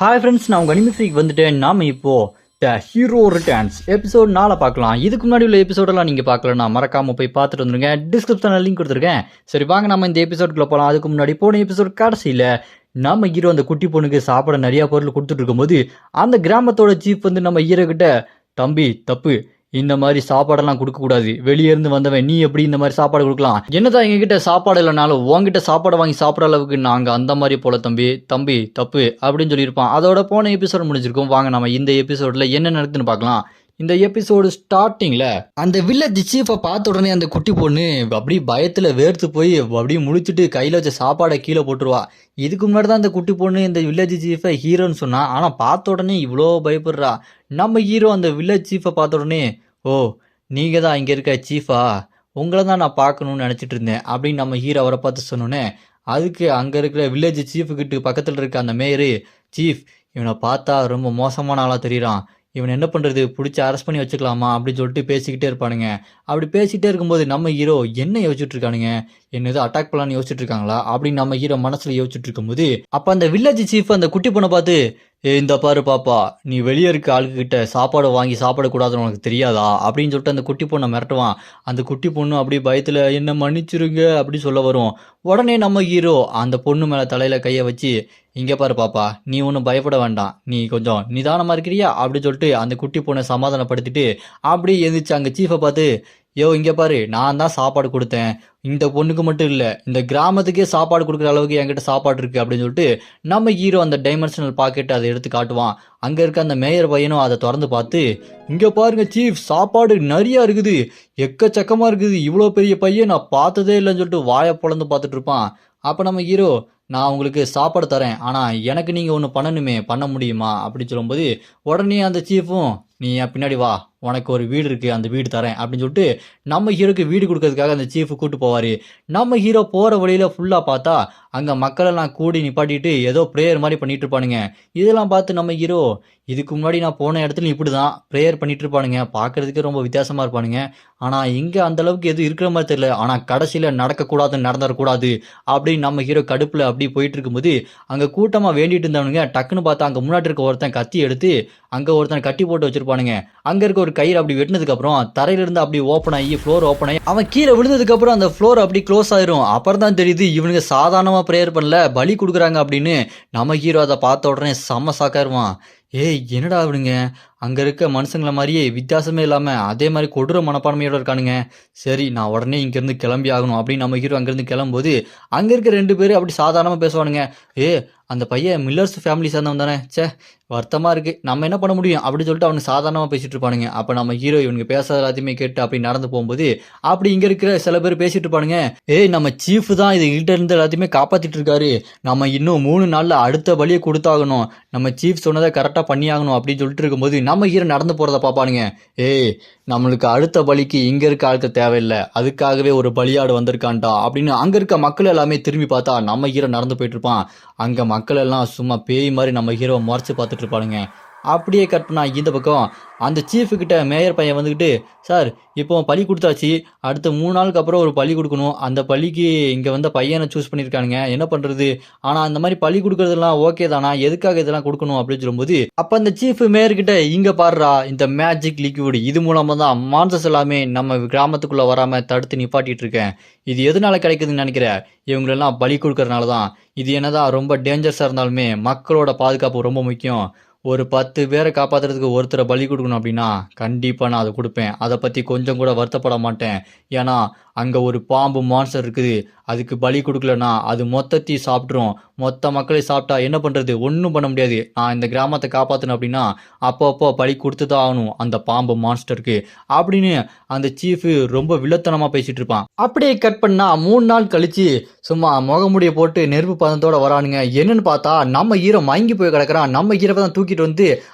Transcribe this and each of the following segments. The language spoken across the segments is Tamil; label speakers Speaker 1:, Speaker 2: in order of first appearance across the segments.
Speaker 1: ஹாய் ஃப்ரெண்ட்ஸ், நான் உங்கள் அனிமிஃபிக் வந்துட்டேன். நாம் இப்போது த ஹீரோ ரிட்டர்ன்ஸ் எபிசோட் 4 பார்க்கலாம். இதுக்கு முன்னாடி உள்ள எபிசோடெல்லாம் நீங்கள் பார்க்கலன்னா மறக்காமல் போய் பார்த்துட்டு வந்துருங்க. டிஸ்கிரிப்ஷனில் லிங்க் கொடுத்துருக்கேன். சரி வாங்க நம்ம இந்த எபிசோடுக்குள்ளே போகலாம். அதுக்கு முன்னாடி போன எபிசோட் கடைசியில் நம்ம ஹீரோ அந்த குட்டி பொண்ணுக்கு சாப்பிட நிறையா பொருள் கொடுத்துட்டு இருக்கும்போது அந்த கிராமத்தோட சீஃப் வந்து நம்ம ஹீரோ கிட்ட, தம்பி தப்பு, இந்த மாதிரி சாப்பாடெல்லாம் கொடுக்கக்கூடாது, வெளியே இருந்து வந்தவன் நீ எப்படி இந்த மாதிரி சாப்பாடு கொடுக்கலாம், என்னதான் எங்ககிட்ட சாப்பாடு இல்லைனாலும் உங்ககிட்ட சாப்பாடு வாங்கி சாப்பிட்ற அளவுக்கு நாங்கள் அந்த மாதிரி போல தம்பி தப்பு அப்படின்னு சொல்லியிருப்பான். அதோட போன எபிசோட் முடிஞ்சிருக்கும். வாங்க நம்ம இந்த எபிசோடில் என்ன நடக்குதுன்னு பார்க்கலாம். இந்த எபிசோடு ஸ்டார்டிங்கில் அந்த வில்லேஜ் சீஃபை பார்த்த உடனே அந்த குட்டி பொண்ணு அப்படியே பயத்தில் வேர்த்து போய் அப்படியே முழிச்சிட்டு கையில் வச்ச சாப்பாடை கீழே போட்டுருவா. இதுக்கு முன்னாடி தான் இந்த குட்டி பொண்ணு இந்த வில்லேஜ் சீஃபை ஹீரோன்னு சொன்னா, ஆனால் பார்த்த உடனே இவ்வளோ பயப்படுறா. நம்ம ஹீரோ அந்த வில்லேஜ் சீஃபை பார்த்த உடனே, ஓ நீங்கள் தான் இங்கே இருக்க சீஃபா, உங்களை தான் நான் பார்க்கணுன்னு நினச்சிட்டு இருந்தேன் அப்படின்னு நம்ம ஹீரோ அவரை பார்த்து சொன்னோன்னே, அதுக்கு அங்கே இருக்கிற வில்லேஜ் சீஃபுக்கிட்ட பக்கத்தில் இருக்க அந்த மேயரு, சீஃப் இவனை பார்த்தா ரொம்ப மோசமான ஆளாக தெரியுறான், இவன் என்ன பண்ணுறது, பிடிச்சி அரெஸ்ட் பண்ணி வச்சுக்கலாமா அப்படின்னு சொல்லிட்டு பேசிக்கிட்டே இருப்பானுங்க. அப்படி பேசிக்கிட்டே இருக்கும்போது நம்ம ஹீரோ என்ன யோசிச்சுட்டு இருக்கானுங்க, என்ன எதுவும் அட்டாக் பண்ணலான்னு யோசிச்சுட்டு இருக்காங்களா அப்படின்னு நம்ம ஹீரோ மனசில் யோசிச்சுட்டு இருக்கும்போது, அப்போ அந்த வில்லேஜ் சீஃப் அந்த குட்டி பொண்ணை பார்த்து, இந்த பாரு பாப்பா, நீ வெளியே இருக்க ஆளுக்கிட்ட சாப்பாடு வாங்கி சாப்பிடக்கூடாதுன்னு உனக்கு தெரியாதா அப்படின்னு சொல்லிட்டு அந்த குட்டி பொண்ணை மிரட்டுவான். அந்த குட்டி பொண்ணு அப்படியே பயத்தில் என்ன மன்னிச்சிருங்க அப்படி சொல்ல வரும். உடனே நம்ம ஹீரோ அந்த பொண்ணு மேலே தலையில் கையை வச்சு, இங்கே பாரு பாப்பா, நீ ஒன்றும் பயப்பட வேண்டாம், நீ கொஞ்சம் நிதானமாக இருக்கிறியா அப்படின்னு சொல்லிட்டு அந்த குட்டி பொண்ணை சமாதானப்படுத்திட்டு அப்படியே எழுந்திரிச்சு அங்கே சீஃபை பார்த்து, யோ இங்கே பாரு, நான் தான் சாப்பாடு கொடுத்தேன், இந்த பொண்ணுக்கு மட்டும் இல்லை இந்த கிராமத்துக்கே சாப்பாடு கொடுக்குற அளவுக்கு என்கிட்ட சாப்பாடு இருக்குது அப்படின்னு சொல்லிட்டு நம்ம ஹீரோ அந்த டைமென்ஷனல் பாக்கெட் அதை எடுத்து காட்டுவான். அங்கே இருக்க அந்த மேயர் பையனும் அதை திறந்து பார்த்து, இங்கே பாருங்க சீஃப், சாப்பாடு நிறையா இருக்குது, எக்கச்சக்கமாக இருக்குது, இவ்வளோ பெரிய பையன் நான் பார்த்ததே இல்லைன்னு சொல்லிட்டு வாயை பொழந்து பார்த்துட்டு இருப்பான். அப்போ நம்ம ஹீரோ, நான் உங்களுக்கு சாப்பாடு தரேன், ஆனால் எனக்கு நீங்கள் ஒன்று பண்ணணுமே, பண்ண முடியுமா அப்படின்னு சொல்லும்போது உடனே அந்த சீஃபும், நீ என் பின்னாடி வா, உனக்கு ஒரு வீடு இருக்குது, அந்த வீடு தரேன் அப்படின்னு சொல்லிட்டு நம்ம ஹீரோக்கு வீடு கொடுக்கறதுக்காக அந்த சீஃபு கூப்பிட்டு போவார். நம்ம ஹீரோ போகிற வழியில் ஃபுல்லாக பார்த்தா அங்கே மக்களெல்லாம் கூடி நிப்பாட்டிட்டு ஏதோ ப்ரேயர் மாதிரி பண்ணிட்டு இருப்பானுங்க. இதெல்லாம் பார்த்து நம்ம ஹீரோ, இதுக்கு முன்னாடி நான் போன இடத்துல இப்படி தான் ப்ரேயர் பண்ணிட்டு இருப்பானுங்க, பார்க்குறதுக்கு ரொம்ப வித்தியாசமாக இருப்பானுங்க, ஆனால் இங்கே அந்தளவுக்கு எதுவும் இருக்கிற மாதிரி தெரியல, ஆனால் கடைசியில் நடக்கக்கூடாதுன்னு நடந்துடக்கூடாது அப்படின்னு நம்ம ஹீரோ கடுப்பில் அப்படி போயிட்டு இருக்கும்போது அங்கே கூட்டமாக வேண்டிட்டு இருந்தவனுங்க டக்குன்னு பார்த்தா அங்கே முன்னாடி இருக்க ஒருத்தன் கத்தி எடுத்து அங்கே ஒருத்தன் கட்டி போட்டு வச்சிருப்பானுங்க. அங்கே இருக்க ஒரு கயிறு அப்படி வெட்டினதுக்கப்புறம் தரையிலிருந்து அப்படி ஓப்பன் ஆகி ஃப்ளோர் ஓப்பன் ஆகி அவன் கீழே விழுந்ததுக்கப்புறம் அந்த ஃப்ளோர் அப்படி க்ளோஸ் ஆயிரும். அப்புறம் தான் தெரியுது இவனுங்க சாதாரணமாக ப்ரேயர் பண்ணல, பலி கொடுக்குறாங்க அப்படின்னு. நம்ம ஹீரோ அதை பார்த்த உடனே செம்ம சாக்காருவான். ஏய் என்னடா அவனுங்க அங்கே இருக்க மனுஷங்களை மாதிரியே வித்தியாசமே இல்லாமல் அதே மாதிரி கொடூர மனப்பான்மையோடு இருக்கானுங்க, சரி நான் உடனே இங்கேருந்து கிளம்பி ஆகணும் அப்படின்னு நம்ம ஹீரோ அங்கேருந்து கிளம்பும்போது அங்கே இருக்க 2 பேர் அப்படி சாதாரணமாக பேசுவானுங்க. அந்த பையன் மில்லர்ஸ் ஃபேமிலி சேர்ந்தவன் தானே, சே வருத்தமாக இருக்குது, நம்ம என்ன பண்ண முடியும் அப்படின்னு சொல்லிட்டு அவனுக்கு சாதாரணமாக பேசிகிட்டு இருப்பானுங்க. அப்போ நம்ம ஹீரோ இவனுக்கு பேசாத எல்லாத்தையுமே கேட்டு அப்படி நடந்து போகும்போது அப்படி இங்கே இருக்கிற சில பேர் பேசிகிட்டு இருப்பானுங்க. நம்ம சீஃப் தான் இது கிட்ட இருந்து எல்லாத்தையுமே காப்பாற்றிட்டு இருக்காரு, நம்ம இன்னும் 3 நாளில் அடுத்த பலியை கொடுத்தாகணும், நம்ம சீஃப் சொன்னதை கரெக்டாக பண்ணியாகணும் அப்படின்னு சொல்லிட்டு இருக்கும்போது நம்ம ஹீரோ நடந்து போகிறத பார்ப்பானுங்க. நம்மளுக்கு அடுத்த பலிக்கு இங்கே இருக்க ஆளுக்கு தேவையில்லை, அதுக்காகவே ஒரு பலியாடு வந்திருக்கான்டா அப்படின்னு அங்கே இருக்க மக்கள் எல்லாமே திரும்பி பார்த்தா நம்ம ஹீரோ நடந்து போயிட்டு இருப்பான். அங்கே மக்கள் எல்லாம் சும்மா பேய் மாதிரி நம்ம ஹீரோவை முறைச்சி பார்த்துட்டு இருப்பானுங்க. அப்படியே கட் பண்ணா இந்த பக்கம் அந்த சீஃபுக்கிட்ட மேயர் பையன் வந்துக்கிட்டு, சார் இப்போ பலி கொடுத்தாச்சு, அடுத்த 3 நாளுக்கு அப்புறம் ஒரு பலி கொடுக்கணும், அந்த பலிக்கு இங்கே வந்த பையனை சூஸ் பண்ணியிருக்கானுங்க, என்ன பண்ணுறது, ஆனால் அந்த மாதிரி பலி கொடுக்குறதுலாம் ஓகே தானா, எதுக்காக இதெல்லாம் கொடுக்கணும் அப்படின்னு சொல்லும்போது அப்போ அந்த சீஃப் மேயர்கிட்ட, இங்கே பாடுறா இந்த மேஜிக் லிக்விட், இது மூலமாக தான் மான்சஸ் எல்லாமே நம்ம கிராமத்துக்குள்ளே வராமல் தடுத்து நிப்பாட்டிட்டு இருக்கேன், இது எதனால கிடைக்குதுன்னு நினைக்கிறேன், இவங்களெல்லாம் பலி கொடுக்கறதுனால தான், இது என்னதான் ரொம்ப டேஞ்சரஸாக இருந்தாலுமே மக்களோட பாதுகாப்பு ரொம்ப முக்கியம், ஒரு 10 பேரை காப்பாற்றுறதுக்கு ஒருத்தரை பலி கொடுக்கணும் அப்படின்னா கண்டிப்பாக நான் அதை கொடுப்பேன், அதை பற்றி கொஞ்சம் கூட வருத்தப்பட மாட்டேன், ஏன்னா அங்கே ஒரு பாம்பு மான்ஸ்டர் இருக்குது, அதுக்கு பலி கொடுக்கலன்னா அது மொத்தத்தையும் சாப்பிட்ரும், மொத்த மக்களை சாப்பிட்டா என்ன பண்ணுறது, ஒன்றும் பண்ண முடியாது, நான் இந்த கிராமத்தை காப்பாற்றணும் அப்படின்னா அப்போ பலி கொடுத்து தான் ஆகணும் அந்த பாம்பு மான்ஸ்டருக்கு அப்படின்னு அந்த சீஃபு ரொம்ப வில்லத்தனமாக பேசிகிட்டு இருப்பான். அப்படியே கட் பண்ணால் 3 நாள் கழித்து சும்மா முகமுடியை போட்டு நெருப்பு பதத்தோடு வரானுங்க. என்னன்னு பார்த்தா நம்ம ஹீரோ மயங்கி போய் கிடக்கிறான். நம்ம ஹீரோவை தான் தூக்கிட்டு வந்து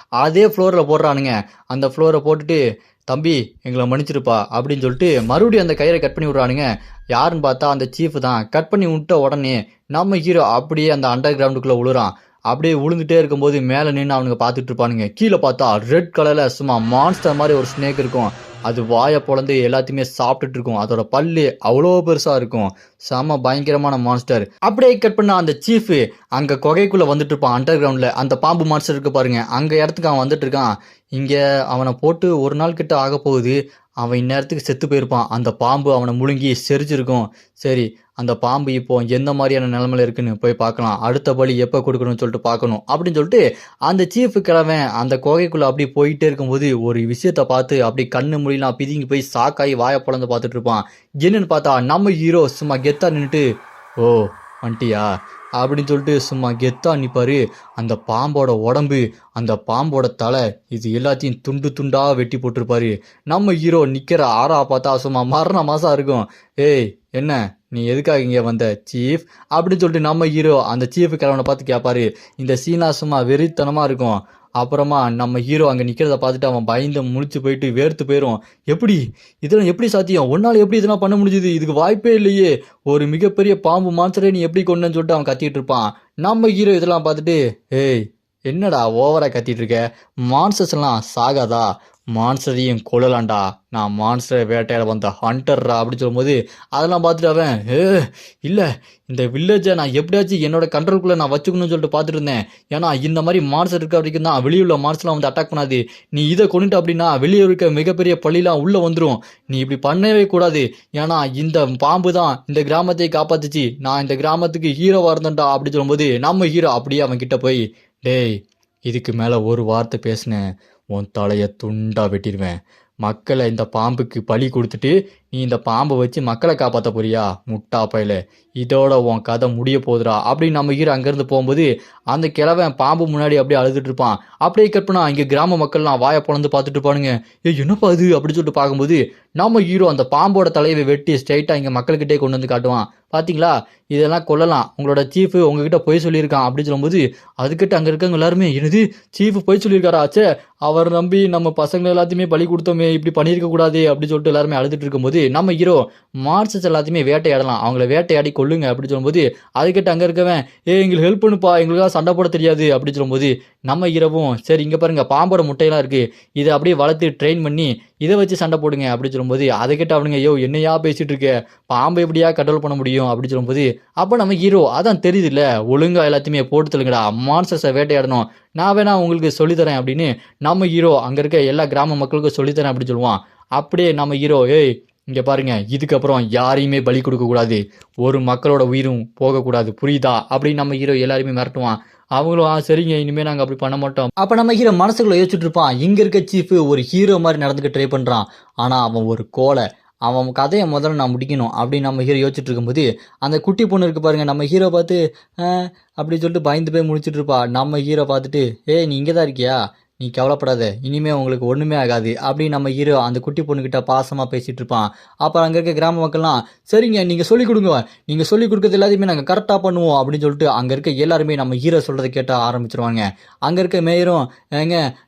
Speaker 1: அதே ஃப்ளோரில் போடுறானுங்க. அந்த ஃப்ளோரை போட்டுட்டு, தம்பி எங்களை மன்னிச்சிருப்பா அப்படின்னு சொல்லிட்டு மறுபடியும் அந்த கயிறை கட் பண்ணி விட்றானுங்க. யாருன்னு பார்த்தா அந்த சீஃபு தான். கட் பண்ணி விட்ட உடனே நம்ம ஹீரோ அப்படியே அந்த அண்டர் கிரவுண்டுக்குள்ளே விழுறான். அப்படியே விழுந்துட்டே இருக்கும்போது மேலே நின்று அவனுங்க பார்த்துட்டு இருப்பானுங்க. கீழே பார்த்தா ரெட் கலரில் சும்மா மான்ஸ்டர் மாதிரி ஒரு ஸ்னேக் இருக்கும். அது வாயை பொளந்து எல்லாத்தையுமே சாப்பிட்டுட்டு இருக்கும். அதோட பல்லு அவ்வளோ பெருசாக இருக்கும். செம பயங்கரமான மான்ஸ்டர். அப்படியே கட் பண்ண அந்த சீஃப் அங்கே குகைக்குள்ளே வந்துட்டு இருப்பான். அண்டர் கிரவுண்டில் அந்த பாம்பு மான்ஸ்டர் இருக்கு பாருங்க, அங்கே இடத்துக்கு அவன் வந்துட்டு இருக்கான். இங்கே அவனை போட்டு ஒரு நாள் கிட்ட ஆக போகுது. அவன் இந்நேரத்துக்கு செத்து போயிருப்பான். அந்த பாம்பு அவனை முழுங்கி செரிச்சிருக்கும். சரி, அந்த பாம்பு இப்போ எந்த மாதிரியான நிலைமையில இருக்குன்னு போய் பார்க்கலாம். அடுத்த பலி எப்போ கொடுக்கணும்னு சொல்லிட்டு பார்க்கணும் அப்படின்னு சொல்லிட்டு அந்த சீஃப் கிழவன் அந்த குகைக்குள்ள அப்படி போயிட்டே இருக்கும்போது ஒரு விஷயத்த பார்த்து அப்படி கண்ணு மொழிலாம் பிதுங்கி போய் சாக்காயி வாயை பொளந்து பார்த்துட்டு இருப்பான். என்னன்னு பார்த்தா நம்ம ஹீரோ சும்மா கெத்தா நின்றுட்டு, ஓ வண்டியா அப்படின்னு சொல்லிட்டு சும்மா கெத்தா நிற்பாரு. அந்த பாம்போட உடம்பு, அந்த பாம்போட தலை, இது எல்லாத்தையும் துண்டு துண்டா வெட்டி போட்டிருப்பாரு. நம்ம ஹீரோ நிற்கிற ஆறா பார்த்தா சும்மா மரண மாசா இருக்கும். ஏய் என்ன நீ எதுக்காக இங்கே வந்த சீஃப் அப்படின்னு சொல்லிட்டு நம்ம ஹீரோ அந்த சீஃப் கிழவனை பார்த்து கேட்பாரு. இந்த சீனா சும்மா வெறித்தனமாக இருக்கும். அப்புறமா நம்ம ஹீரோ அங்கே நிற்கிறத பார்த்துட்டு அவன் பயந்து முழிச்சு போயிட்டு வேர்த்து போயிடும். எப்படி இதெல்லாம் எப்படி சாத்தியம், ஒன்னால் எப்படி இதெல்லாம் பண்ண முடிஞ்சுது, இதுக்கு வாய்ப்பே இல்லையே, ஒரு மிகப்பெரிய பாம்பு மான்ஸ்டரே நீ எப்படி கொண்டுன்னு சொல்லிட்டு அவன் கத்திட்டு இருப்பான். நம்ம ஹீரோ இதெல்லாம் பார்த்துட்டு, ஏய் என்னடா ஓவரா கத்திட்டு இருக்க, மான்ஸ்டர்ஸ் எல்லாம் சாகாதா, மான்ஸ்டரையும் கொள்ளலாண்டா, நான் மான்ஸ்டரை வேட்டையாட வந்த ஹண்டர்ரா அப்படின்னு சொல்லும்போது அதெல்லாம் பார்த்துட்டு அவன், இல்லை இந்த வில்லேஜை நான் எப்படியாச்சும் என்னோட கண்ட்ரோல்குள்ளே நான் வச்சுக்கணும்னு சொல்லிட்டு பார்த்துட்டு இருந்தேன். ஏன்னா இந்த மாதிரி மான்ஸ்டர் இருக்க வரைக்கும் தான் வெளியே உள்ள மான்ஸ்டர்லாம் வந்து அட்டாக் பண்ணாது. நீ இதை கொண்டுட்டு அப்படின்னா வெளியே இருக்க மிகப்பெரிய பள்ளிலாம் உள்ளே வந்துடும். நீ இப்படி பண்ணவே கூடாது. ஏன்னா இந்த பாம்பு தான் இந்த கிராமத்தை காப்பாத்துச்சு. நான் இந்த கிராமத்துக்கு ஹீரோவாக இருந்தேன்டா அப்படி சொல்லும்போது நம்ம ஹீரோ அப்படியே அவன் கிட்ட போய், டேய் இதுக்கு மேலே ஒரு வார்த்தை பேசினேன் உன் தலையை துண்டா வெட்டிடுவேன். மக்களை இந்த பாம்புக்கு பலி கொடுத்துட்டு நீ இந்த பாம்பை வச்சு மக்களை காப்பாற்ற போறியா முட்டா பையில, இதோட உன் கதை முடிய போகுதுடா அப்படின்னு நம்ம ஹீரோ அங்கேருந்து போகும்போது அந்த கிழவன் பாம்பு முன்னாடி அப்படியே அழுதுட்டு இருப்பான். அப்படியே கற்பனா இங்கே கிராம மக்கள்லாம் வாயை பொழந்து பார்த்துட்டு இருப்பானுங்க. என்னப்பா அது அப்படின்னு சொல்லிட்டு பார்க்கும்போது நம்ம ஹீரோ அந்த பாம்போட தலையை வெட்டி ஸ்ட்ரைட்டாக இங்கே மக்கள்கிட்டே கொண்டு வந்து காட்டுவான். பார்த்தீங்களா இதெல்லாம் கொல்லலாம், உங்களோட சீஃபு உங்ககிட்ட போய் சொல்லியிருக்கான் அப்படின்னு சொல்லும்போது அதுக்கிட்ட அங்கே இருக்கவங்க எல்லாருமே, என்னது சீஃபு போய் சொல்லியிருக்காரா, ஆச்சே அவர் நம்பி நம்ம பசங்க எல்லாத்தையுமே பலி கொடுத்தோமே, இப்படி பண்ணியிருக்க கூடாது அப்படின்னு சொல்லிட்டு எல்லாருமே அழுதுட்டு இருக்கும்போது நம்ம ஹீரோ மான்ஸ்டர்ஸ் எல்லாத்தையுமே வேட்டையாடலாம், அவங்கள வேட்டையாடி கொல்லுங்க அப்படின்னு சொல்லும்போது அதுக்கிட்ட அங்கே இருக்கவன், எங்களுக்கு ஹெல்ப் பண்ணுப்பா, எங்களுக்காக சண்டை போட தெரியாது அப்படின்னு சொல்லும்போது நம்ம ஹீரோவும், சரி இங்கே பாருங்க பாம்போட முட்டையெல்லாம் இருக்குது, இதை அப்படியே வளர்த்து ட்ரெயின் பண்ணி இதை வச்சு சண்டை போடுங்க அப்படின்னு சொல்லும்போது அதுக்கிட்ட அவனுங்க, என்னையா பேசிட்டு இருக்க, பாம்பை எப்படியா கண்ட்ரோல் பண்ண முடியும் அப்படின்னு சொல்லும்போது அப்போ நம்ம ஹீரோ, அதான் தெரியுது இல்லை ஒழுங்கா எல்லாத்தையுமே போட்டு தள்ளுங்கடா, மான்ஸ்டர்ஸை வேட்டையாடணும், நான் வேணா உங்களுக்கு சொல்லித்தரேன் அப்படின்னு நம்ம ஹீரோ அங்கே இருக்க எல்லா கிராம மக்களுக்கும் சொல்லித்தரேன் அப்படின்னு சொல்லுவான். அப்படியே நம்ம ஹீரோ, இங்கே பாருங்க இதுக்கப்புறம் யாரையுமே பலி கொடுக்கக்கூடாது, ஒரு மக்களோட உயிரும் போகக்கூடாது புரியுதா அப்படின்னு நம்ம ஹீரோ எல்லாருமே மிரட்டுவான். அவங்களும் சரிங்க இனிமேல் நாங்கள் அப்படி பண்ண மாட்டோம். அப்போ நம்ம ஹீரோ மனசுக்குள்ள யோசிச்சுட்டு இருப்பான். இங்கே இருக்க சீஃப் ஒரு ஹீரோ மாதிரி நடந்துக்க ட்ரை பண்ணுறான், ஆனால் அவன் ஒரு கோலை, அவன் கதையை முதல்ல நான் முடிக்கணும் அப்படின்னு நம்ம ஹீரோ யோசிச்சுட்டு இருக்கும்போது அந்த குட்டி பொண்ணு இருக்கு பாருங்க, நம்ம ஹீரோ பார்த்து அப்படின்னு சொல்லிட்டு பயந்து போய் முடிச்சுட்டு இருப்பா. நம்ம ஹீரோ பார்த்துட்டு, நீ இங்கே தான் இருக்கியா, நீ கவலைப்படாத, இனிமே உங்களுக்கு ஒன்றுமே ஆகாது அப்படின்னு நம்ம ஹீரோ அந்த குட்டி பொண்ணுக்கிட்ட பாசமாக பேசிகிட்டு இருப்பான். அப்புறம் அங்கே இருக்க கிராம மக்கள்லாம், சரிங்க நீங்கள் சொல்லிக் கொடுங்க, நீங்கள் சொல்லிக் கொடுக்குறது எல்லாத்தையுமே நாங்கள் கரெக்டாக பண்ணுவோம் அப்படின்னு சொல்லிட்டு அங்கே இருக்க எல்லாருமே நம்ம ஹீரோ சொல்கிறத கேட்ட ஆரம்பிச்சிருவாங்க. அங்கே இருக்க மேயரும்,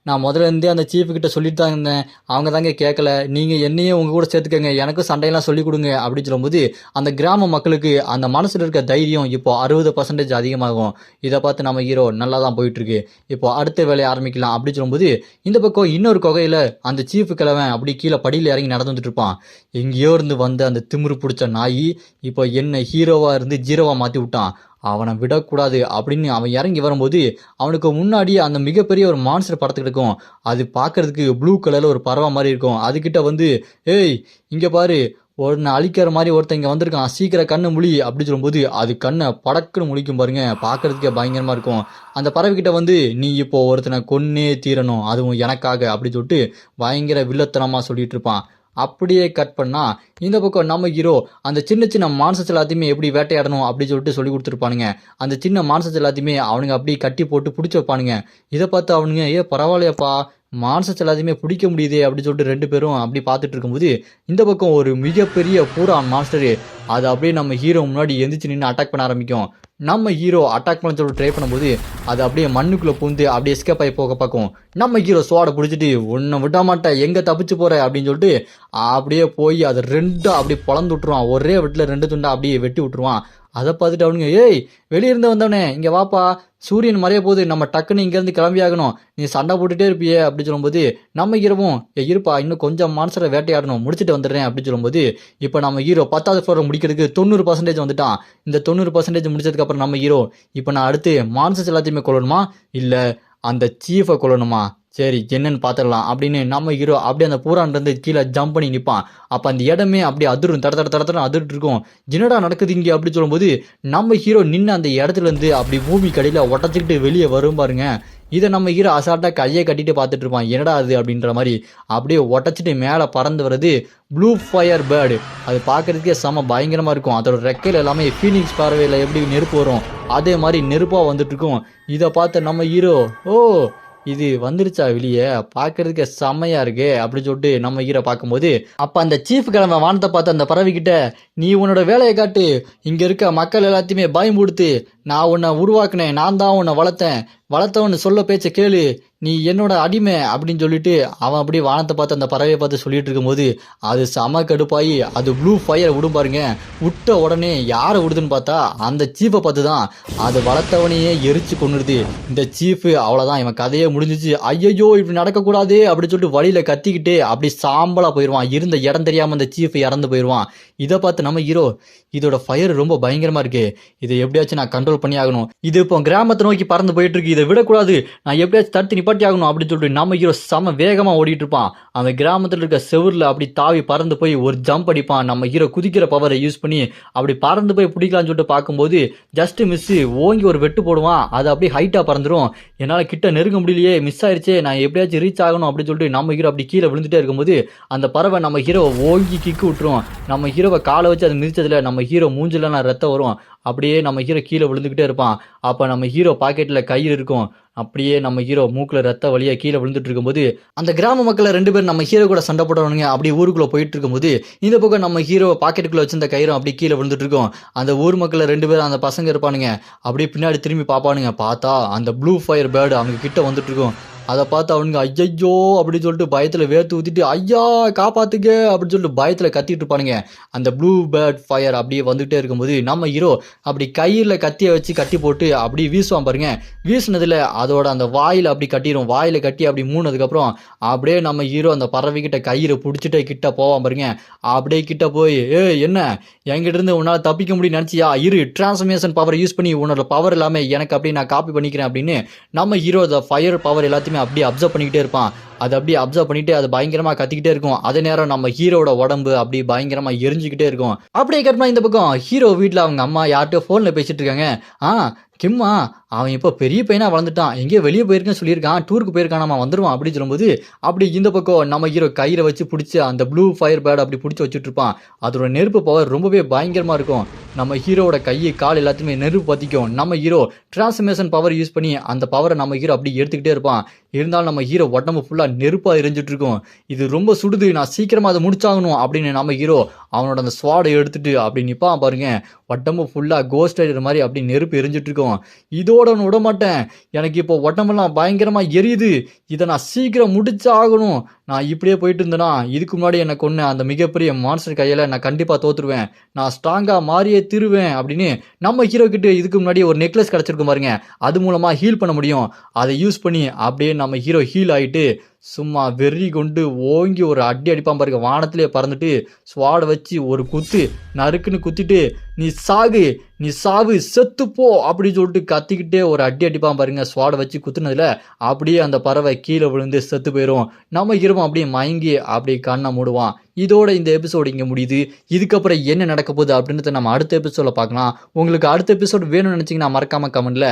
Speaker 1: நான் முதல்ல இருந்தே அந்த சீஃபுக்கிட்ட சொல்லிட்டு தான் இருந்தேன், அவங்க தாங்க கேட்கல, நீங்கள் என்னையும் உங்கள் கூட சேர்த்துக்கங்க, எனக்கும் சண்டையெல்லாம் சொல்லிக் கொடுங்க அப்படின்னு சொல்லும்போது அந்த கிராம மக்களுக்கு அந்த மனசில் இருக்க தைரியம் இப்போ 60% அதிகமாகும். இதை பார்த்து நம்ம ஹீரோ நல்லா தான் போயிட்டுருக்கு, இப்போ அடுத்த வேலையை ஆரம்பிக்கலாம் அப்படி சொல்லும்போது இந்த பக்கம் இன்னொரு கொகையில அந்த சீஃப் கிழவன் அப்படி கீழே படியில் இறங்கி நடந்து வந்துட்டு இருப்பான். எங்கேயோ இருந்து வந்த அந்த திமிரு பிடிச்ச நாய் இப்போ என்ன ஹீரோவா இருந்து ஜீரோவா மாற்றி விட்டான், அவனை விடக்கூடாது அப்படின்னு அவன் இறங்கி வரும்போது அவனுக்கு முன்னாடி அந்த மிகப்பெரிய ஒரு மான்ஸ்டர் படத்துக்கு இருக்கும். அது பார்க்கறதுக்கு ப்ளூ கலரில் ஒரு பறவை மாதிரி இருக்கும். அதுக்கிட்ட வந்து, இங்கே பாரு ஒன்று அழிக்கிற மாதிரி ஒருத்தன் இங்கே வந்திருக்கான், சீக்கிரம் கண்ணை முழி அப்படி சொல்லும்போது அது கண்ணை படக்குன்னு முழிக்கும் பாருங்க, பார்க்கறதுக்கே பயங்கரமாக இருக்கும். அந்த பறவைக்கிட்ட வந்து, நீ இப்போ ஒருத்தனை கொன்னே தீரணும் அதுவும் எனக்காக அப்படி சொல்லிட்டு பயங்கர வில்லத்தனமாக சொல்லிட்டு இருப்பான். அப்படியே கட் பண்ணா இந்த பக்கம் நம்ம ஹீரோ அந்த சின்ன சின்ன மான்சஸ் எல்லாத்தையுமே எப்படி வேட்டையாடணும் அப்படின்னு சொல்லிட்டு சொல்லி கொடுத்துருப்பானுங்க. அந்த சின்ன மான்சஸ் எல்லாத்தையுமே அவனுங்க அப்படியே கட்டி போட்டு பிடிச்சி வைப்பானுங்க. இதை பார்த்து அவனுங்க, பரவாயில்லையாப்பா மான்சஸ் எல்லாத்தையுமே பிடிக்க முடியுதே அப்படின்னு சொல்லிட்டு ரெண்டு பேரும் அப்படி பார்த்துட்டு இருக்கும்போது இந்த பக்கம் ஒரு மிகப்பெரிய பூரா மான்ஸ்டரு அது அப்படியே நம்ம ஹீரோ முன்னாடி எந்திரிச்சு நின்று அட்டாக் பண்ண ஆரம்பிக்கும். நம்ம ஹீரோ அட்டாக் பண்ண சொல்லி ட்ரை பண்ணும்போது அது அப்படியே மண்ணுக்குள்ளே பூந்து அப்படியே எஸ்கேப் ஆகி போக பார்க்கும். நம்ம ஹீரோ சோடை பிடிச்சிட்டு ஒன்றை விட மாட்டேன், எங்கே தப்பிச்சு போகிற அப்படின்னு சொல்லிட்டு அப்படியே போய் அதை ரெண்டாக அப்படியே பொழந்து விட்டுருவான். ஒரே வெட்டில் ரெண்டு துண்டா அப்படியே வெட்டி விட்டுருவான். அதை பார்த்துட்டு அவனுங்க, ஏய் வெளியே இருந்து வந்தவனே இங்கே வாப்பா, சூரியன் மறைய போகுது, நம்ம டக்குன்னு இங்கேருந்து கிளம்பி ஆகணும், நீ சண்டை போட்டுட்டே இருப்பியே அப்படி சொல்லும்போது நம்ம ஹீரோவும் இருப்பா இன்னும் கொஞ்சம் மான்ஸ்டரை வேட்டையாடணும் முடிச்சுட்டு வந்துடுறேன் அப்படின்னு சொல்லும்போது இப்போ நம்ம ஹீரோ 10வது ஃப்ளோரை முடிக்கிறதுக்கு 90% வந்துட்டான். இந்த 90% முடிச்சதுக்கப்புறம் நம்ம ஹீரோ இப்போ நான் அடுத்து மான்ஸ்டர்ஸ் எல்லாத்தையுமே கொல்லணுமா இல்லை அந்த சீஃபை கொல்லணுமா, சரி என்னன்னு பார்த்துடலாம் அப்படின்னு நம்ம ஹீரோ அப்படியே அந்த பூரான்லேருந்து கீழே ஜம்ப் பண்ணி நிற்பான். அப்போ அந்த இடமே அப்படியே அதிரும், தட அதிர்ட்டு இருக்கும். என்னடா நடக்குது இங்கே அப்படி சொல்லும்போது நம்ம ஹீரோ நின்று அந்த இடத்துலேருந்து அப்படி பூமி கடையில் ஒட்டச்சிக்கிட்டு வெளியே வரும் பாருங்க. இதை நம்ம ஹீரோ அசால்ட்டாக கையை கட்டிட்டு பார்த்துட்டு இருப்பான், என்னடா அது அப்படின்ற மாதிரி. அப்படியே ஒட்டச்சிட்டு மேலே பறந்து வர்றது ப்ளூ ஃபயர் பேர்டு. அது பார்க்குறதுக்கே செம பயங்கரமாக இருக்கும். அதோட ரெக்கையில் எல்லாமே ஃபீனிக்ஸ் பறவையில் எப்படி நெருப்பு வரும் அதே மாதிரி நெருப்பாக வந்துட்டு இருக்கும். இதை பார்த்த நம்ம ஹீரோ, ஓ இது வந்துருச்சா வெளியே, பார்க்கறதுக்கு செம்மையா இருக்கு அப்படின்னு சொல்லிட்டு நம்ம ஹீரோ பார்க்கும்போது அப்போ அந்த சீஃப் கிழமை வானத்தை பார்த்து அந்த பறவைக்கிட்ட, நீ உன்னோட வேலையை காட்டு, இங்கே இருக்க மக்கள் எல்லாத்தையுமே பயம் கொடுத்து, நான் உன்னை உருவாக்குனேன், நான் தான் உன்னை வளர்த்தவன்னு சொல்ல பேச்ச கேளு, நீ என்னோட அடிமை அப்படின்னு சொல்லிட்டு அவன் அப்படியே வானத்தை பார்த்து அந்த பறவையை பார்த்து சொல்லிட்டு இருக்கும்போது அது செம கடுப்பாகி அது ப்ளூ ஃபயரை விடும் பாருங்க. விட்ட உடனே யாரை விடுதுன்னு பார்த்தா அந்த சீஃபை பார்த்து தான். அது வளர்த்தவனையே எரிச்சு கொண்டுடுது. இந்த சீஃபு அவ்வளோதான், இவன் கதையே முடிஞ்சிச்சு, ஐயோ இப்படி நடக்கக்கூடாது அப்படின்னு சொல்லிட்டு வழியில் கத்திக்கிட்டே அப்படி சாம்பலாக போயிடுவான். இருந்த இடம் தெரியாமல் அந்த சீஃப் இறந்து போயிடுவான். இதை பார்த்து நம்ம ஹீரோ, இதோட ஃபயர் ரொம்ப பயங்கரமாக இருக்கு, இதை எப்படியாச்சும் நான் கண்ட்ரோல் பண்ணி ஆகணும், இது இப்போ கிராமத்தை நோக்கி பறந்து போயிட்டு இருக்கு, இதை விடக்கூடாது, நான் எப்படியாச்சும் தடுத்து நிப்பாட்டி ஆகணும் அப்படின்னு சொல்லிட்டு நம்ம ஹீரோ செம வேகமாக ஓடிட்டு இருப்பான். அந்த கிராமத்தில் இருக்க செவுரில் அப்படி தாவி பறந்து போய் ஒரு ஜம்ப் அடிப்பான். நம்ம ஹீரோ குதிக்கிற பவரை யூஸ் பண்ணி அப்படி பறந்து போய் பிடிக்கலான்னு சொல்லிட்டு பார்க்கும்போது ஜஸ்ட் மிஸ் ஓங்கி ஒரு வெட்டு போடுவான். அது அப்படியே ஹைட்டாக பறந்துடும். என்னால் கிட்ட நெருங்க முடியலையே, மிஸ் ஆயிடுச்சே, நான் எப்படியாச்சும் ரீச் ஆகணும் அப்படின்னு சொல்லிட்டு நம்ம ஹீரோ அப்படி கீழே விழுந்துட்டே இருக்கும்போது அந்த பறவை நம்ம ஹீரோவை ஓங்கி கிக்கு விட்டுரும். நம்ம ஹீரோவை காலை வச்சு அது மிதிச்சதுல நம்ம ஹீரோ மூஞ்சில ரத்தம் வரும். அப்படியே நம்ம ஹீரோ கீழே விழுந்துக்கிட்டே இருப்பான். அப்போ நம்ம ஹீரோ பாக்கெட்டில் கயிறு இருக்கும். அப்படியே நம்ம ஹீரோ மூக்கில் ரத்த வழியாக கீழே விழுந்துட்டு இருக்கும்போது அந்த கிராம மக்களை 2 பேர் நம்ம ஹீரோ கூட சண்டை போடுறவனுங்க அப்படி ஊருக்குள்ளே போயிட்டு இருக்கும்போது இந்த பக்கம் நம்ம ஹீரோ பாக்கெட்டுக்குள்ளே வச்சிருந்த கயிறும் அப்படி கீழே விழுந்துட்டு இருக்கும். அந்த ஊர் மக்களை 2 பேர் அந்த பசங்க இருப்பானுங்க, அப்படியே பின்னாடி திரும்பி பார்ப்பானுங்க. பார்த்தா அந்த ப்ளூ ஃபயர் பேர்டு அவங்க கிட்ட வந்துட்டு இருக்கும். அதை பார்த்து அவனுங்க ஐயோ அப்படின்னு சொல்லிட்டு பயத்தில் வேர்த்து ஊற்றிட்டு ஐயா காப்பாத்துக்க அப்படின்னு சொல்லிட்டு பயத்தில் கத்திட்டு இருப்பானுங்க. அந்த ப்ளூ பேர்ட் ஃபயர் அப்படியே வந்துகிட்டே இருக்கும்போது நம்ம ஹீரோ அப்படி கையில் கத்தியை வச்சு கட்டி போட்டு அப்படி வீசுவான் பாருங்க. வீசினதில் அதோட அந்த வாயில் அப்படி கட்டிடும். வாயில் கட்டி அப்படி மூணதுக்கப்புறம் அப்படியே நம்ம ஹீரோ அந்த பறவைக்கிட்ட கயிறு பிடிச்சிட்டே கிட்ட போவான் பாருங்க. அப்படியே கிட்ட போய், என்ன என்கிட்ட இருந்து உன்னால் தப்பிக்க முடியும்னு நினச்சியா, இரு டிரான்ஸ்ஃபர்மேஷன் பவர் யூஸ் பண்ணி உன்னோட பவர் எல்லாமே எனக்கு அப்படியே நான் காப்பி பண்ணிக்கிறேன் அப்படின்னு நம்ம ஹீரோ அந்த ஃபயர் பவர் எல்லாத்தையுமே அப்படியே அப்சர்வ் பண்ணிக்கிட்டே இருப்பான். அது அப்படியே அப்சர்வ் பண்ணிட்டு அது பயங்கரமா கத்திக்கிட்டே இருக்கும். அதே நேரம் நம்ம ஹீரோட உடம்பு அப்படி பயங்கரமா எரிஞ்சுக்கிட்டே இருக்கும். அப்படியே கட்டமா இந்த பக்கம் ஹீரோ வீட்டில் அவங்க அம்மா யார்கிட்டயோ ஃபோனில் பேசிட்டு இருக்காங்க. கிம்மா அவன் இப்போ பெரிய பையனாக வளர்ந்துட்டான், எங்கேயோ வெளியே போயிருக்கேன்னு சொல்லியிருக்கான், டூருக்கு போயிருக்கான், வந்துடுவான் அப்படின்னு சொல்லும்போது அப்படி இந்த பக்கம் நம்ம ஹீரோ கயிறை வச்சு பிடிச்சி அந்த ப்ளூ ஃபயர் பேர்டு அப்படி பிடிச்சி வச்சுட்டு இருப்பான். அதோட நெருப்பு பவர் ரொம்பவே பயங்கரமாக இருக்கும். நம்ம ஹீரோட கையை கால் எல்லாத்தையுமே நெருப்பு பற்றிக்கும். நம்ம ஹீரோ டிரான்ஸ்ஃபர்மேஷன் பவர் யூஸ் பண்ணி அந்த பவரை நம்ம ஹீரோ அப்படி எடுத்துக்கிட்டே இருப்பான். இருந்தாலும் நம்ம ஹீரோ உடம்பு ஃபுல்லாக நெருப்பாக எரிஞ்சிட்டு இருக்கும். இது ரொம்ப சுடுது, நான் சீக்கிரமாக அதை முடிச்சாகணும் அப்படின்னு நம்ம ஹீரோ அவனோட அந்த ஸ்வாடை எடுத்துட்டு அப்படி நிற்பான் பாருங்க. உடம்பு ஃபுல்லாக கோஸ்ட் ரைடர் மாதிரி அப்படி நெருப்பு எரிஞ்சிட்டு இருக்கும். இதோட ஒன்று விட மாட்டேன், எனக்கு இப்போ உடம்பெல்லாம் பயங்கரமாக எரியுது, இதை நான் சீக்கிரம் முடிச்சாகணும், நான் இப்படியே போயிட்டு இருந்தேன்னா இதுக்கு முன்னாடி எனக்கு ஒன்று அந்த மிகப்பெரிய மான்ஸ்டர் கையில் நான் கண்டிப்பாக தோற்றுருவேன், நான் ஸ்ட்ராங்காக மாறியே திருவேன் அப்படின்னு நம்ம ஹீரோ கிட்ட இதுக்கு முன்னாடி ஒரு நெக்லஸ் கிடச்சிருக்கும் பாருங்க. அது மூலமாக ஹீல் பண்ண முடியும். அதை யூஸ் பண்ணி அப்படியே நம்ம ஹீரோ ஹீல் ஆகிட்டு சும்மா வெறி கொண்டு ஓங்கி ஒரு அடி அடிப்பான் பாருங்க. வானத்திலே பறந்துட்டு ஸ்வாடை வச்சு ஒரு குத்து நறுக்குன்னு குத்திட்டு நீ சாவு செத்துப்போ அப்படின்னு சொல்லிட்டு கத்திக்கிட்டே ஒரு அடி அடிப்பான் பாருங்க. ஸ்வாடை வச்சு குத்துனதுல அப்படியே அந்த பறவை கீழே விழுந்து செத்து போயிடும். நம்ம ஹீரோ அப்படியே மயங்கி அப்படியே கண்ணை மூடுவான். இதோட இந்த எபிசோடு இங்கே முடியுது. இதுக்கப்புறம் என்ன நடக்க போகுது அப்படின்றத நம்ம அடுத்த எபிசோட பார்க்கலாம். உங்களுக்கு அடுத்த எபிசோடு வேணும்னு நினைச்சீங்கன்னா மறக்காம கமெண்ட்ல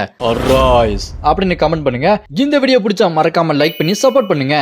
Speaker 1: அப்படின்னு கமெண்ட் பண்ணுங்க. இந்த வீடியோ பிடிச்சா மறக்காம லைக் பண்ணி சப்போர்ட் பண்ணுங்க.